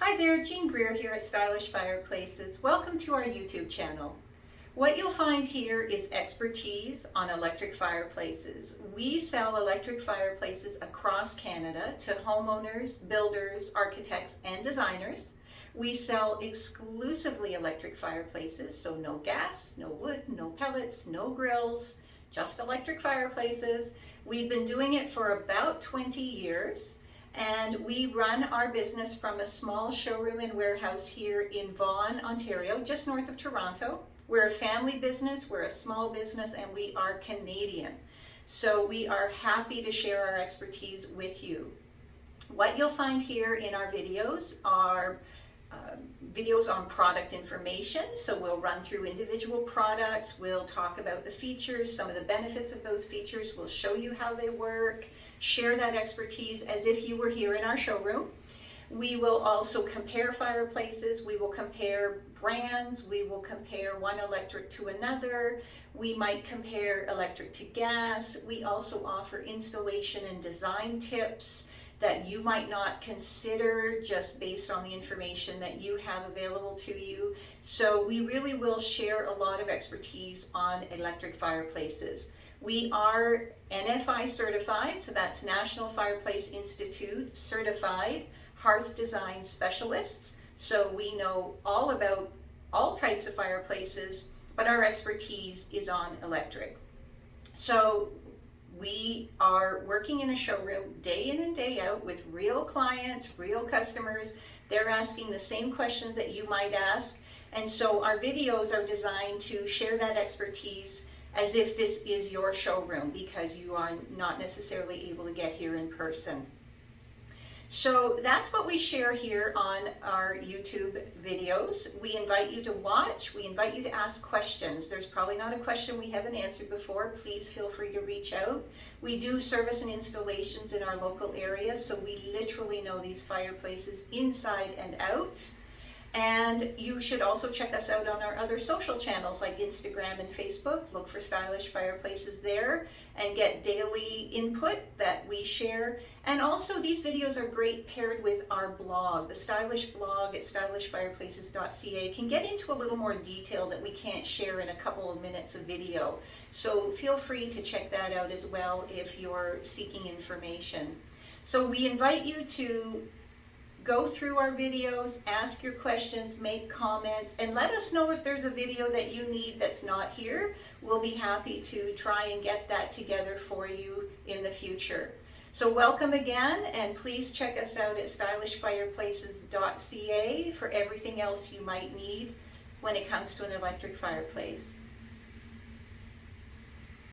Hi there, Jean Greer here at Stylish Fireplaces. Welcome to our YouTube channel. What you'll find here is expertise on electric fireplaces. We sell electric fireplaces across Canada to homeowners, builders, architects, and designers. We sell exclusively electric fireplaces, so no gas, no wood, no pellets, no grills, just electric fireplaces. We've been doing it for about 20 years. And we run our business from a small showroom and warehouse here in Vaughan, Ontario, just north of Toronto. We're a family business, we're a small business, and we are Canadian. So we are happy to share our expertise with you. What you'll find here in our videos are videos on product information. So we'll run through individual products, we'll talk about the features, some of the benefits of those features, we'll show you how they work, share that expertise as if you were here in our showroom. We will also compare fireplaces, we will compare brands, we will compare one electric to another, we might compare electric to gas. We also offer installation and design tips that you might not consider just based on the information that you have available to you. So we really will share a lot of expertise on electric fireplaces. We are NFI certified, so that's National Fireplace Institute certified Hearth Design Specialists. So we know all about all types of fireplaces, but our expertise is on electric. So we are working in a showroom day in and day out with real clients, real customers. They're asking the same questions that you might ask. And so our videos are designed to share that expertise as if this is your showroom, because you are not necessarily able to get here in person. So that's what we share here on our YouTube videos. We invite you to watch, we invite you to ask questions. There's probably not a question we haven't answered before. Please feel free to reach out. We do service and installations in our local area, so we literally know these fireplaces inside and out. And you should also check us out on our other social channels like Instagram and Facebook. Look for Stylish Fireplaces there and get daily input that we share. And also these videos are great paired with our blog. The Stylish blog at stylishfireplaces.ca can get into a little more detail that we can't share in a couple of minutes of video. So feel free to check that out as well if you're seeking information. So we invite you to go through our videos, ask your questions, make comments, and let us know if there's a video that you need that's not here. We'll be happy to try and get that together for you in the future. So welcome again, and please check us out at stylishfireplaces.ca for everything else you might need when it comes to an electric fireplace.